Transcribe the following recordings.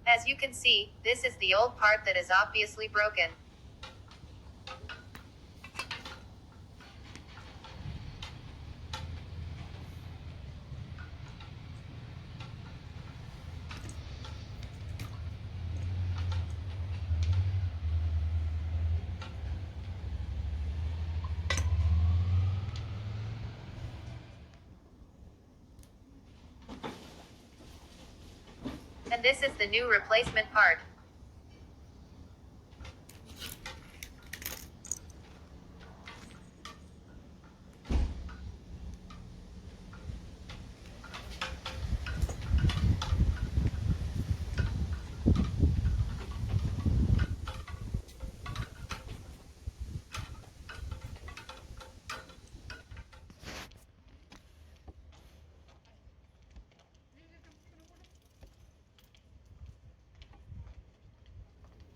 As you can see, this is the old part that is obviously broken. And this is the new replacement part.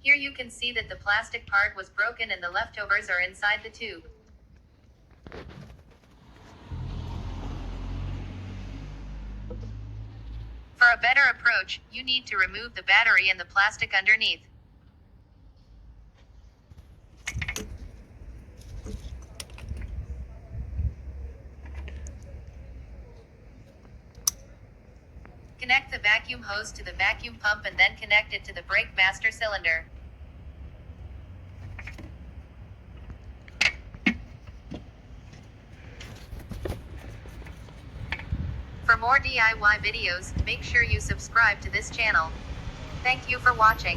Here you can see that the plastic part was broken and the leftovers are inside the tube. For a better approach, you need to remove the battery and the plastic underneath. Connect the vacuum hose to the vacuum pump and then connect it to the brake master cylinder. For more DIY videos, make sure you subscribe to this channel. Thank you for watching.